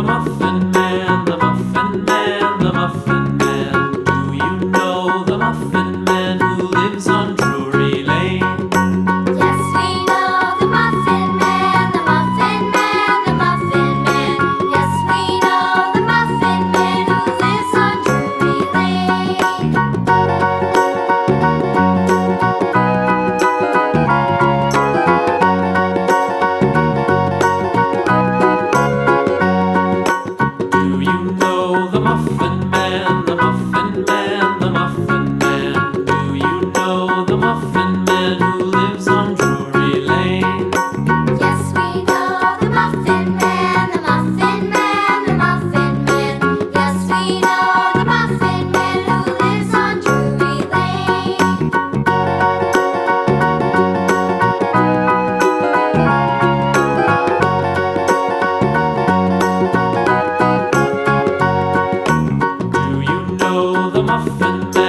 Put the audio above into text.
the Muffin Man, the Muffin Man, the Muffin Man? Do you know the Muffin Man who lives on Drury Lane? Yes, we know the Muffin Man, the Muffin Man, the Muffin Man. Yes, we know the Muffin Man who lives on Drury Lane. Do you know the Muffin Man, the Muffin Man, the Muffin Man? Do you know the Muffin Man who lives on Drury Lane? Yes, we know the Muffin Man, the Muffin Man, the Muffin Man. Yes, we know the Muffin Man who lives on Drury Lane. Do you know the Muffin Man?